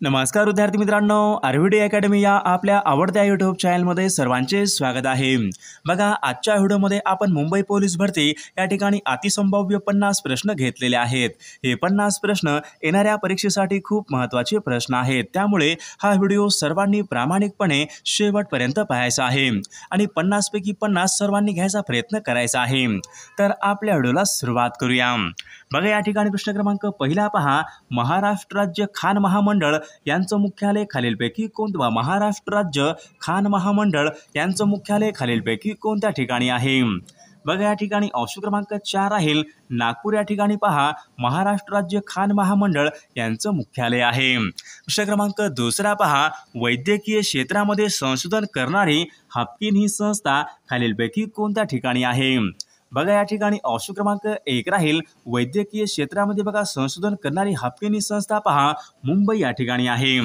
नमस्कार विद्यार्थी मित्रांनो, आरव्हीडी अकॅडमी या आपल्या आवडत्या यूट्यूब चॅनलमध्ये सर्वांचे स्वागत आहे। बघा, आजच्या व्हिडिओमध्ये आपण मुंबई पोलीस भरती या ठिकाणी अतिसंभाव्य 50 प्रश्न घेतलेले आहेत। हे 50 प्रश्न येणाऱ्या परीक्षेसाठी खूप महत्त्वाचे प्रश्न आहेत, त्यामुळे हा व्हिडिओ सर्वांनी प्रामाणिकपणे शेवटपर्यंत पाहायचा आहे आणि 50 पैकी 50 सर्वांनी घ्यायचा प्रयत्न करायचा आहे। तर आपल्या व्हिडिओला सुरुवात करूया। बघा, या ठिकाणी प्रश्न क्रमांक पहिला पहा, महाराष्ट्र राज्य खाण महामंडळ यांचं मुख्यालय खालीलपैकी कोणत्या महाराष्ट्र राज्य खाण महामंडळ यांचं मुख्यालय खालीलपैकी कोणत्या ठिकाणी आहे? बघा, या ठिकाणी ऑप्शन क्रमांक 4 राहील नागपूर। या ठिकाणी पहा, महाराष्ट्र राज्य खाण महामंडळ यांचं मुख्यालय आहे। प्रश्न क्रमांक दुसरा पहा, वैद्यकीय क्षेत्रामध्ये संशोधन करणारी हाफकिन ही संस्था खालीलपैकी कोणत्या ठिकाणी आहे? बघा, या ठिकाणी ऑप्शन क्रमांक 1 राहील वैद्यकीय क्षेत्रामध्ये बघा संशोधन करणारी हाफकिन ही संस्था पहा मुंबई या ठिकाणी आहे।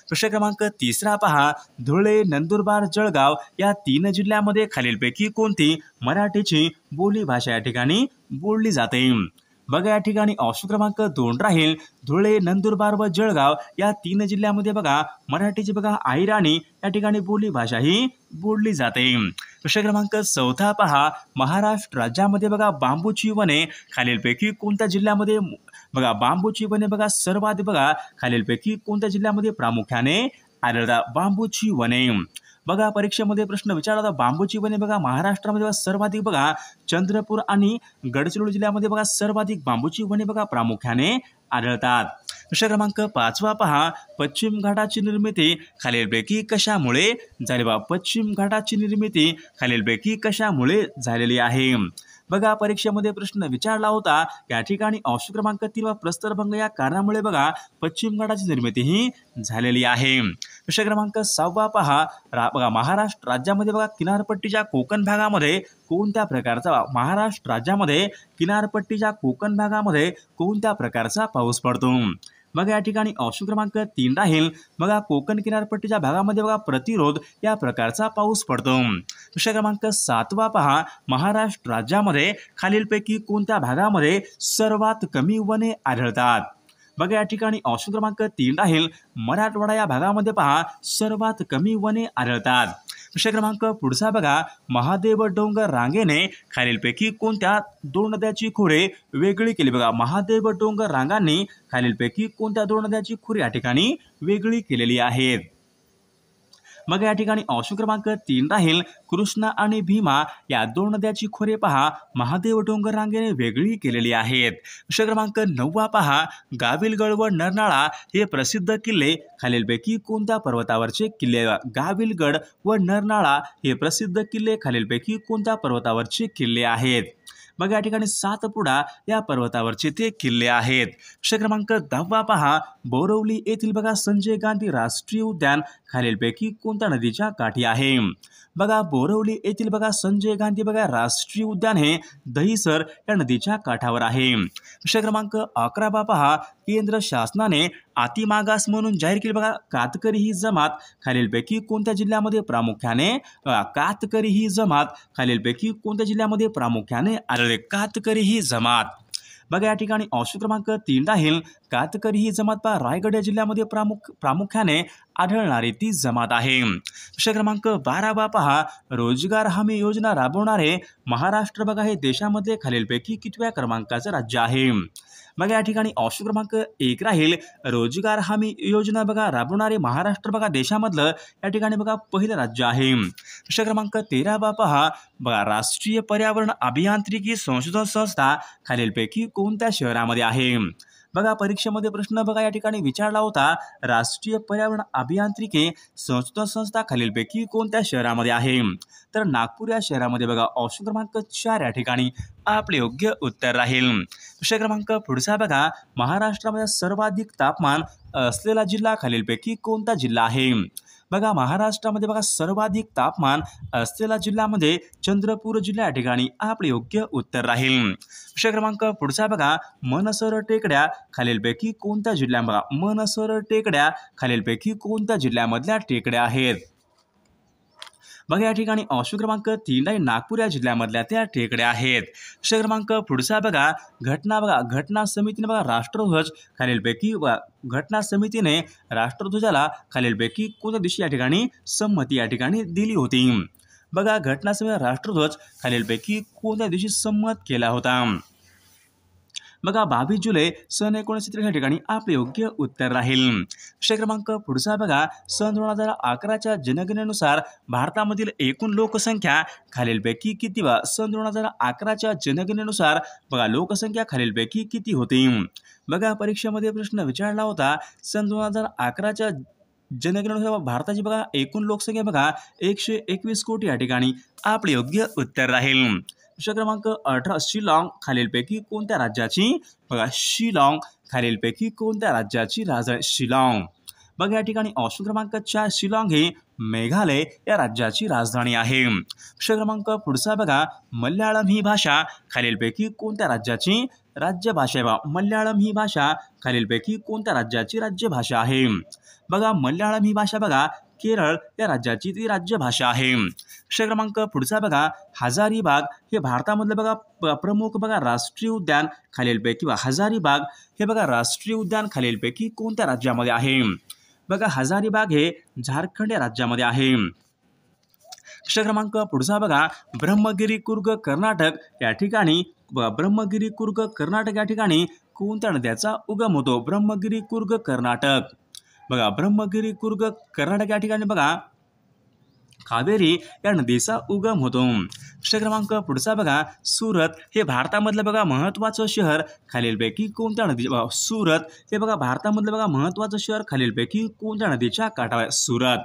प्रश्न क्रमांक तिसरा पहा, धुळे, नंदुरबार, जळगाव या 3 जिल्ह्यामध्ये खालीलपैकी कोणती मराठीची बोलीभाषा या ठिकाणी बोलली जाते? बघा, या ठिकाणी ऑप्शन क्रमांक 2 राहील धुळे, नंदुरबार व जळगाव या 3 जिल्ह्यामध्ये बघा मराठीची बघा अहिराणी या ठिकाणी बोलीभाषा ही बोलली जाते। प्रश्न क्रमांक 4 पहा, महाराष्ट्र राज्यामध्ये बघा बांबूची वने खालीलपैकी कोणत्या जिल्ह्यामध्ये बघा बांबूची वने बघा सर्वाधिक बघा खालीलपैकी कोणत्या जिल्ह्यामध्ये प्रामुख्याने आढळतात? बांबूची वने बघा परीक्षेमध्ये प्रश्न विचारला होता। बांबूची वने बघा महाराष्ट्रामध्ये सर्वाधिक बघा चंद्रपूर आणि गडचिरोली जिल्ह्यामध्ये बघा सर्वाधिक बांबूची वने बघा प्रामुख्याने आढळतात। प्रश्न क्रमांक 5 पहा, पश्चिम घाटाची निर्मिती खालीलपैकी कशामुळे झाली? बघा, पश्चिम घाटाची निर्मिती खालीलपैकी कशामुळे झालेली आहे? बघा, परीक्षेमध्ये प्रश्न विचारला होता। या ठिकाणी ऑप्शन क्रमांक 3 प्रस्तरभंग या कारणामुळे बघा पश्चिम घाटाची निर्मिती ही झालेली आहे। प्रश्न क्रमांक 6 पहा, बघा महाराष्ट्र राज्यामध्ये बघा किनारपट्टीच्या कोकण भागामध्ये कोणत्या प्रकारचा महाराष्ट्र राज्यामध्ये किनारपट्टीच्या कोकण भागामध्ये कोणत्या प्रकारचा पाऊस पडतो? बघा, या ठिकाणी ऑप्शन क्रमांक 3 राहील बघा कोकण किनारपट्टीच्या भागामध्ये बघा प्रतिरोध या प्रकारचा पाऊस पडतो। प्रश्न क्रमांक 7 पहा, महाराष्ट्र राज्यामध्ये खालीलपैकी कोणत्या भागामध्ये सर्वात कमी वने आढळतात? बघा, या ठिकाणी ऑप्शन क्रमांक 3 राहील मराठवाडा या भागामध्ये पहा सर्वात कमी वने आढळतात। प्रश्न क्रमांक पुढचा बघा, महादेव डोंगर रांगेने खालीलपैकी कोणत्या 2 नद्याची खोरे वेगळी केली? बघा, महादेव डोंगर रांगांनी खालीलपैकी कोणत्या 2 नद्याची खोरे या ठिकाणी वेगळी केलेली आहेत? मग या ठिकाणी ऑप्शन क्रमांक 3 राहील कृष्णा आणि भीमा या 2 नद्याची खोरे पहा महादेव डोंगर रांगेने वेगळी केलेली आहेत। प्रश्न क्रमांक 9 पहा, गाविलगड व नरनाळा हे प्रसिद्ध किल्ले खालीलपैकी कोणत्या पर्वतावरचे किल्ले? गाविलगड व नरनाळा हे प्रसिद्ध किल्ले खालीलपैकी कोणत्या पर्वतावरचे किल्ले आहेत? बघा, या ठिकाणी सातपुडा या पर्वतावरचे ते किल्ले आहेत। प्रश्न क्रमांक 10 पहा, बोरवली येथील बघा संजय गांधी राष्ट्रीय उद्यान खालीलपैकी कोणत्या नदीच्या काठी आहे? बघा, बोरवली येथील बघा संजय गांधी बघा राष्ट्रीय उद्यान हे दहिसर या नदीच्या काठावर आहे। प्रश्न क्रमांक 11 पहा, केंद्र शासनाने अतिमागास म्हणून जाहीर केली बघा कातकरी ही जमात खालीलपैकी कोणत्या जिल्ह्यामध्ये प्रामुख्याने कातकरी ही जमात खालीलपैकी कोणत्या जिल्ह्यामध्ये प्रामुख्याने आढळते? कातकरी ही जमात बघा, या ठिकाणी ऑप्शन क्रमांक 3 राहील कातकरी ही जमात पहा रायगड या जिल्ह्यामध्ये प्रामुख्याने आढळणारी ती जमात आहे। प्रश्न क्रमांक 12 पहा, रोजगार हमी योजना राबवणारे महाराष्ट्र बघा हे देशामध्ये खालीलपैकी कितव्या क्रमांकाचं राज्य आहे? बघा, या ठिकाणी ऑप्शन क्रमांक 1 राहील रोजगार हमी योजना बघा राबवणारे महाराष्ट्र बघा देशामधलं या ठिकाणी बघा पहिलं राज्य आहे। प्रश्न क्रमांक 13 पहा, बघा राष्ट्रीय पर्यावरण अभियांत्रिकी संशोधन संस्था खालीलपैकी कोणत्या शहरामध्ये आहे? बघा, परीक्षेमध्ये प्रश्न बघा या ठिकाणी विचारला होता। राष्ट्रीय पर्यावरण अभियांत्रिकी संशोधन संस्था खालीलपैकी कोणत्या शहरामध्ये आहे? तर नागपूर या शहरामध्ये बघा ऑप्शन क्रमांक 4 या ठिकाणी आपले योग्य उत्तर राहील। प्रश्न क्रमांक पुढचा बघा, महाराष्ट्रामध्ये सर्वाधिक तापमान असलेला जिल्हा खालीलपैकी कोणता जिल्हा आहे? बघा, महाराष्ट्रामध्ये बघा सर्वाधिक तापमान असलेला जिल्ह्यामध्ये चंद्रपूर जिल्हा या ठिकाणी आपले योग्य उत्तर राहील। प्रश्न क्रमांक पुढचा बघा, मनसर टेकड्या खालीलपैकी कोणत्या जिल्ह्यात? बघा, मनसर टेकड्या खालीलपैकी कोणत्या जिल्ह्यामधल्या टेकड्या आहेत? बघा या ठिकाणी ऑप्शन क्रमांक 3 आहे नागपूर या जिल्ह्यामधल्या त्या टेकड्या आहेत. प्रश्न क्रमांक पुढचा बघा घटना समितीने बघा राष्ट्रध्वज खालीलपैकी घटना समितीने राष्ट्रध्वजाला खालीलपैकी कोणत्या दिवशी या ठिकाणी संमती या ठिकाणी दिली होती. बघा घटना समितीने राष्ट्रध्वज खालीलपैकी कोणत्या दिवशी संमत केला होता. बघा 22 जुलै सन 1970 या ठिकाणी आपले योग्य उत्तर राहील. प्रश्न क्रमांक पुढचा बघा सन 2011च्या जनगणनेनुसार भारतामधील एकूण लोकसंख्या खालीलपैकी किती सन 2011च्या जनगणनेनुसार बघा लोकसंख्या खालीलपैकी किती होती. बघा परीक्षेमध्ये प्रश्न विचारला होता सन 2011च्या जनगणनेनुसार भारताची बघा एकूण लोकसंख्या बघा 121 कोटी या ठिकाणी आपले योग्य उत्तर राहील. प्रश्न क्रमांक 18 शिलाँग खालीलपैकी कोणत्या राज्याची बघा शिलाँग खालीलपैकी कोणत्या राज्याची राजधानी शिलाँग. बघा या ठिकाणी ऑप्शन क्रमांक 4 शिलाँग हे मेघालय या राज्याची राजधानी आहे. प्रश्न क्रमांक पुढचा बघा मल्याळम ही भाषा खालीलपैकी कोणत्या राज्याची राज्यभाषा आहे. मल्याळम ही भाषा खालीलपैकी कोणत्या राज्याची राज्यभाषा आहे. बघा मल्याळम ही भाषा बघा केरळ या राज्याची ती राज्यभाषा आहे. प्रश्न क्रमांक पुढचा बघा हजारीबाग हे भारतामधलं बघा प्रमुख बघा राष्ट्रीय उद्यान खालीलपैकी हजारीबाग हे बघा राष्ट्रीय उद्यान खालीलपैकी कोणत्या राज्यामध्ये आहे. बघा हजारीबाग हे झारखंड या राज्यामध्ये आहे. प्रश्न क्रमांक पुढचा बघा ब्रह्मगिरी कुर्ग कर्नाटक या ठिकाणी ब्रह्मगिरी कुर्ग कर्नाटक या ठिकाणी कोणत्या नद्याचा उगम होतो. ब्रह्मगिरी कुर्ग कर्नाटक बघा ब्रह्मगिरी कुर्ग कर्नाटक या ठिकाणी बघा कावेरी या नदीचा उगम होतो. प्रश्न क्रमांक पुढचा बघा सुरत हे भारतामधलं बघा महत्त्वाचं शहर खालीलपैकी कोणत्या नदी सुरत हे बघा भारतामधलं बघा महत्त्वाचं शहर खालीलपैकी कोणत्या नदीच्या काठावर सुरत.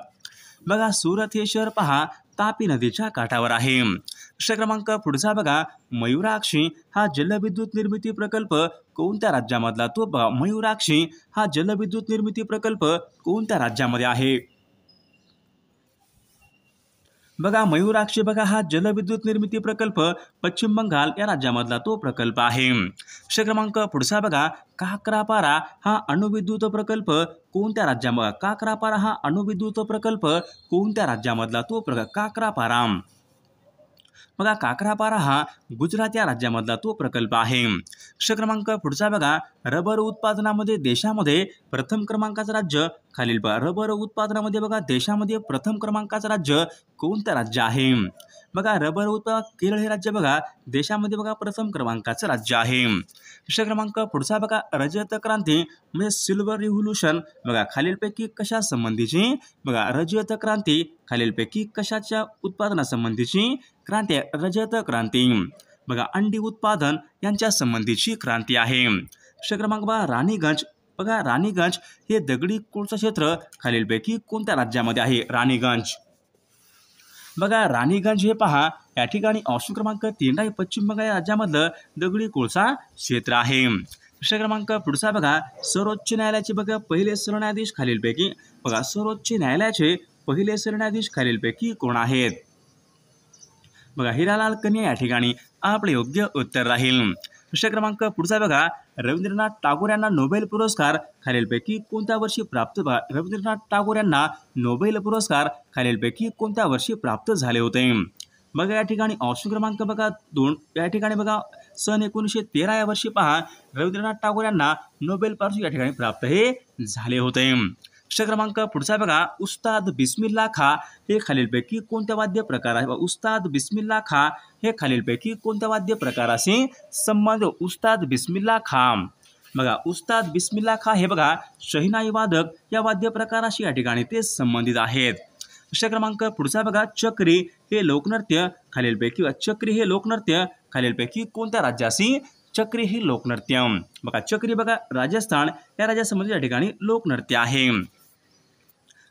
बघा सुरत हे शहर पहा तापी नदीच्या काठावर आहे. प्रश्न क्रमांक पुढचा बघा मयूराक्षी हा जलविद्युत निर्मिती प्रकल्प कोणत्या राज्यामधला तो बघा मयूराक्षी हा जलविद्युत निर्मिती प्रकल्प कोणत्या राज्यामध्ये आहे. बघा मयूराक्षी बघा हा जलविद्युत निर्मिती प्रकल्प पश्चिम बंगाल या राज्यामधला तो प्रकल्प आहे. प्रश्न क्रमांक पुढचा बघा काकरापारा हा अणुविद्युत प्रकल्प कोणत्या राज्यामध्ये काकरापारा हा अणुविद्युत प्रकल्प कोणत्या राज्यामधला तो काकरापारा. बघा काकरापारा हा गुजरात या राज्यामधला तो प्रकल्प आहे. प्रश्न क्रमांक पुढचा बघा रबर उत्पादनामध्ये देशामध्ये प्रथम क्रमांकाचं राज्य खालील रबर उत्पादनामध्ये बघा देशामध्ये प्रथम क्रमांकाचं राज्य कोणतं राज्य आहे. बघा रबर उत्पादन केरळ हे राज्य बघा देशामध्ये बघा प्रथम क्रमांकाचं राज्य आहे. प्रश्न क्रमांक पुढचा बघा रजत क्रांती म्हणजे सिल्वर रिव्होल्यूशन बघा खालीलपैकी कशा संबंधीची बघा रजत क्रांती खालीलपैकी कशाच्या उत्पादनासंबंधीची क्रांती रजत क्रांती बघा अंडी उत्पादन यांच्या संबंधीची क्रांती आहे. प्रश्न क्रमांक राणीगंज बघा राणीगंज हे दगडी कोळसा क्षेत्र खालीलपैकी कोणत्या राज्यामध्ये आहे. राणीगंज बघा राणीगंज हे पहा या ठिकाणी ऑप्शन क्रमांक 3 आहे पश्चिम बंगाल राज्यामधलं दगडी कोळसा क्षेत्र आहे. प्रश्न क्रमांक पुढचा बघा सर्वोच्च न्यायालयाचे बघा पहिले सरन्यायाधीश खालीलपैकी बघा सर्वोच्च न्यायालयाचे पहिले सरन्यायाधीश खालीलपैकी कोण आहेत. बघा हिरालाल कन्या या ठिकाणी आपले योग्य उत्तर राहील. प्रश्न क्रमांक पुढचा बघा रवींद्रनाथ टागोर यांना नोबेल पुरस्कार खालीलपैकी कोणत्या वर्षी प्राप्त रवींद्रनाथ टागोर यांना नोबेल पुरस्कार खालीलपैकी कोणत्या वर्षी प्राप्त झाले होते. बघा या ठिकाणी ऑप्शन क्रमांक बघा 2 या ठिकाणी बघा सन 1913 या वर्षी पहा रवींद्रनाथ टागोर यांना नोबेल पारितोषिक या ठिकाणी प्राप्त हे झाले होते. प्रश्न क्रमांक पुढचा बघा उस्ताद बिस्मिल्ला खा हे खालीलपैकी कोणत्या वाद्य प्रकार आहे. उस्ताद बिस्मिल्ला खा हे खालीलपैकी कोणत्या वाद्य प्रकाराशी संबंध उस्ताद बिस्मिल्ला खा बघा उस्ताद बिस्मिल्ला खा हे बघा शहिनाई वादक या वाद्य प्रकाराशी या ठिकाणी ते संबंधित आहेत. प्रश्न क्रमांक पुढचा बघा चक्री हे लोकनृत्य खालीलपैकी चक्री हे लोकनृत्य खालीलपैकी कोणत्या राज्याशी चक्री ही लोकनृत्य बघा चक्री बघा राजस्थान या राज्यासंबंधित या ठिकाणी लोकनृत्य आहे.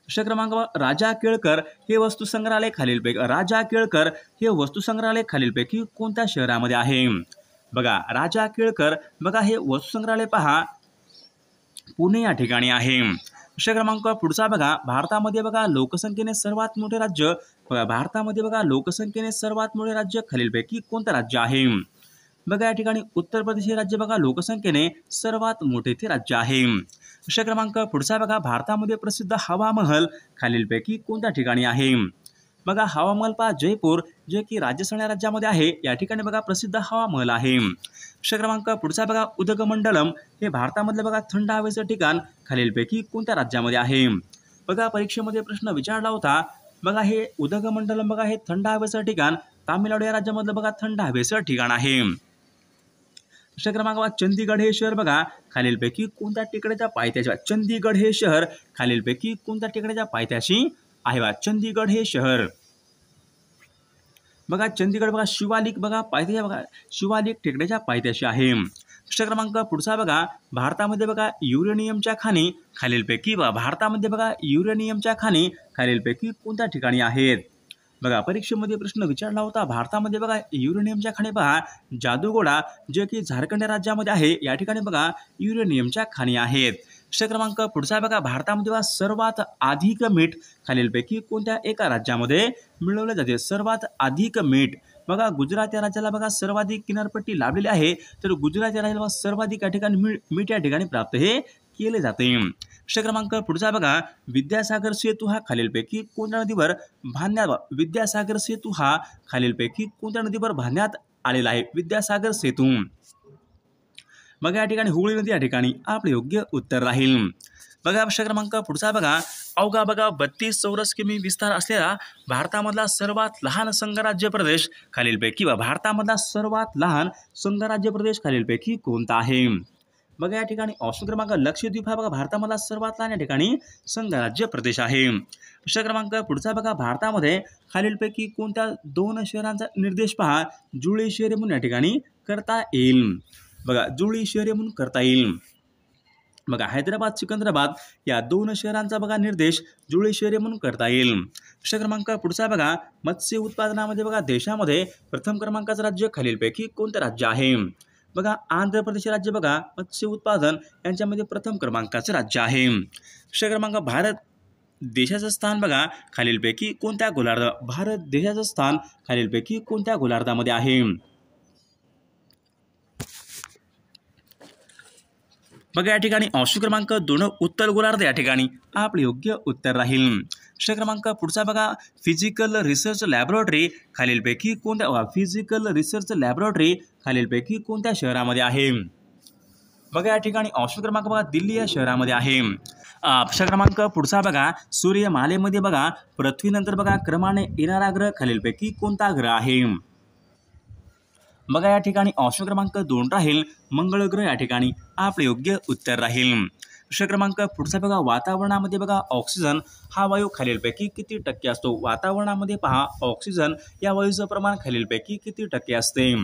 प्रश्न क्रमांक राजा केळकर हे वस्तुसंग्रहालय खालीलपैकी राजा केळकर हे वस्तुसंग्रहालय खालीलपैकी कोणत्या शहरामध्ये आहे. बघा राजा केळकर बघा हे वस्तुसंग्रहालय पहा पुणे या ठिकाणी आहे. प्रश्न क्रमांक पुढचा बघा भारतामध्ये बघा लोकसंख्येने सर्वात मोठे राज्य बघा भारतामध्ये बघा लोकसंख्येने सर्वात मोठे राज्य खालीलपैकी कोणतं राज्य आहे. बघा या ठिकाणी उत्तर प्रदेश हे राज्य बघा लोकसंख्येने सर्वात मोठे ते राज्य आहे. प्रश्न क्रमांक पुढचा बघा भारतामध्ये प्रसिद्ध हवा महल खालीलपैकी कोणत्या ठिकाणी आहे. बघा हवामहल पहा जयपूर जे की राजस्थान या राज्यामध्ये आहे, या ठिकाणी बघा प्रसिद्ध हवामहल आहे. प्रश्न क्रमांक पुढचा बघा उदगमंडलम हे भारतामधलं बघा थंड हवेचं ठिकाण खालीलपैकी कोणत्या राज्यामध्ये आहे. बघा परीक्षेमध्ये प्रश्न विचारला होता. बघा हे उदगमंडलम बघा हे थंड हवेचं ठिकाण तामिळनाडू या राज्यामधलं बघा थंड हवेचं ठिकाण आहे. प्रश्न क्रमांक चंदीगड हे शहर बघा खालीलपैकी कोणत्या टेकड्याच्या पायथ्याशी. चंदीगड हे शहर खालीलपैकी कोणत्या टेकड्याच्या पायथ्याशी आहे बा. चंदीगड हे शहर बघा चंदीगड बघा शिवालिक बघा पायथ्याच्या बघा शिवालिक टेकड्याच्या पायथ्याशी आहे. प्रश्न क्रमांक पुढचा बघा भारतामध्ये बघा युरेनियमच्या खाणी खालीलपैकी बघा भारतामध्ये बघा युरेनियमच्या खाणी खालीलपैकी कोणत्या ठिकाणी आहेत. बघा परीक्षेमध्ये प्रश्न विचारला होता. भारतामध्ये बघा युरेनियमच्या खाणी पहा जादूगोडा जे की झारखंड राज्यामध्ये आहे, या ठिकाणी बघा युरेनियमच्या खाणी आहेत. प्रश्न क्रमांक पुढचा बघा भारतामध्ये बघा सर्वात अधिक मीठ खालीलपैकी कोणत्या एका राज्यामध्ये मिळवले जाते. सर्वात अधिक मीठ बघा गुजरात या राज्याला बघा सर्वाधिक किनारपट्टी लाभलेली आहे, तर गुजरात या राज्याला सर्वाधिक या ठिकाणी मीठ या ठिकाणी प्राप्त हे केले जाते. प्रश्न क्रमांक पुढचा बघा विद्यासागर सेतू हा खालीलपैकी कोणत्या नदीवर बांधण्यात विद्यासागर सेतू हा खालीलपैकी कोणत्या नदीवर बांधण्यात आलेला आहे. विद्यासागर सेतू बघा या ठिकाणी हुगळी नदी या ठिकाणी आपले योग्य उत्तर राहील. बघा प्रश्न क्रमांक पुढचा बघा अवघा बघा 32 चौरस किमी विस्तार असलेला भारतामधला सर्वात लहान संघराज्य प्रदेश खालीलपैकी भारतामधला सर्वात लहान संघराज्य प्रदेश खालीलपैकी कोणता आहे. बघा या ठिकाणी ऑप्शन क्रमांक लक्षद्वीप हा बघा भारतामधला सर्वात लहान या ठिकाणी संघराज्य प्रदेश आहे. प्रश्न क्रमांक पुढचा बघा भारतामध्ये खालीलपैकी कोणत्या 2 शहरांचा निर्देश पहा जुळी शहरे म्हणून या ठिकाणी करता येईल. बघा जुळी शहरे म्हणून करता येईल. बघा हैदराबाद सिकंदराबाद या 2 शहरांचा बघा निर्देश जुळी शहरे म्हणून करता येईल. प्रश्न क्रमांक पुढचा बघा मत्स्य उत्पादनामध्ये बघा देशामध्ये प्रथम क्रमांकाचं राज्य खालीलपैकी कोणतं राज्य आहे. बघा आंध्र प्रदेश राज्य बघा मत्स्य उत्पादन यांच्यामध्ये प्रथम क्रमांकाचं राज्य आहे. प्रश्न क्रमांक भारत देशाचं स्थान बघा खालीलपैकी कोणत्या गोलार्ध भारत देशाचं स्थान खालीलपैकी कोणत्या गोलार्धामध्ये आहे. बघा या ठिकाणी ऑप्शन क्रमांक 2 उत्तर गोलार्ध या ठिकाणी आपले योग्य उत्तर राहील. प्रश्न क्रमांक पुढचा बघा फिजिकल रिसर्च लॅबोरेटरी खालीलपैकी कोणत्या फिजिकल रिसर्च लॅबोरेटरी खालीलपैकी कोणत्या शहरामध्ये आहे. बघा या ठिकाणी ऑप्शन क्रमांक बघा दिल्ली या शहरामध्ये आहे. प्रश्न क्रमांक पुढचा बघा सूर्यमालेमध्ये बघा पृथ्वीनंतर बघा क्रमाने येणारा ग्रह खालीलपैकी कोणता ग्रह आहे. बघा या ठिकाणी ऑप्शन क्रमांक 2 राहील मंगळ ग्रह या ठिकाणी आपले योग्य उत्तर राहील. प्रश्न क्रमांक पुढचा बघा वातावरणामध्ये बघा ऑक्सिजन हा वायू खालीलपैकी किती टक्के असतो. वातावरणामध्ये पहा ऑक्सिजन या वायूचं प्रमाण खालीलपैकी किती टक्के असते.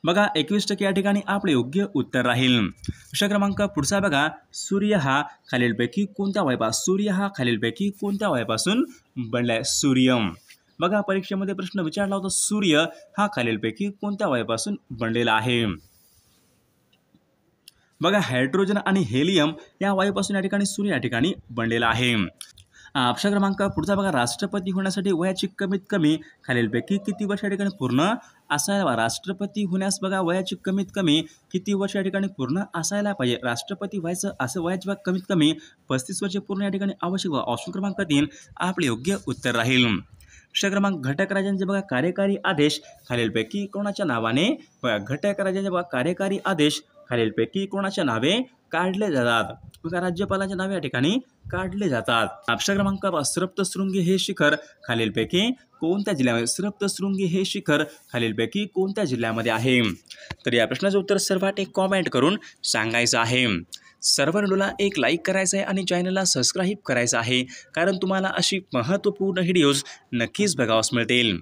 बघा 21% या ठिकाणी आपले योग्य उत्तर राहील. प्रश्न क्रमांक पुढचा बघा सूर्य हा खालीलपैकी कोणत्या वायूपासून सूर्य हा खालीलपैकी कोणत्या वायूपासून बनलाय. सूर्य बघा परीक्षेमध्ये प्रश्न विचारला होता. सूर्य हा खालीलपैकी कोणत्या वायूपासून बनलेला आहे. बघा हायड्रोजन आणि हेलियम या वायूपासून या ठिकाणी सूर्य या ठिकाणी बनलेला आहे. प्रश्न क्रमांक पुढचा बघा राष्ट्रपती होण्यासाठी वयाची कमीत कमी खालीलपैकी किती वर्ष या ठिकाणी पूर्ण असायला. राष्ट्रपती होण्यास बघा वयाची कमीत कमी किती वर्ष या ठिकाणी पूर्ण असायला पाहिजे. राष्ट्रपती व्हायचं असं वयाची कमीत कमी 35 वर्षे पूर्ण या ठिकाणी आवश्यक. ऑप्शन क्रमांक 3 आपले योग्य उत्तर राहील. प्रश्न क्रमांक घटक राज्यांचे बघा कार्यकारी आदेश खालीलपैकी कोणाच्या नावाने बघा घटक राज्यांचे बघा कार्यकारी आदेश खालीलपैकी कोणाच्या नावे काढले जातात. बघा राज्यपालाच्या नावे या ठिकाणी काढले जातात. प्रश्न क्रमांक सप्तशृंगी हे शिखर खालीलपैकी कोणत्या जिल्ह्यामध्ये सप्तशृंगी हे शिखर खालीलपैकी कोणत्या जिल्ह्यामध्ये आहे. तर या प्रश्नाचं उत्तर सर्वात एक कॉमेंट करून सांगायचं आहे. सर्व व्हिडिओला एक लाईक करायचं आहे आणि चॅनलला सबस्क्राईब करायचं आहे, कारण तुम्हाला अशी महत्त्वपूर्ण व्हिडिओज नक्कीच बघावयास मिळतील.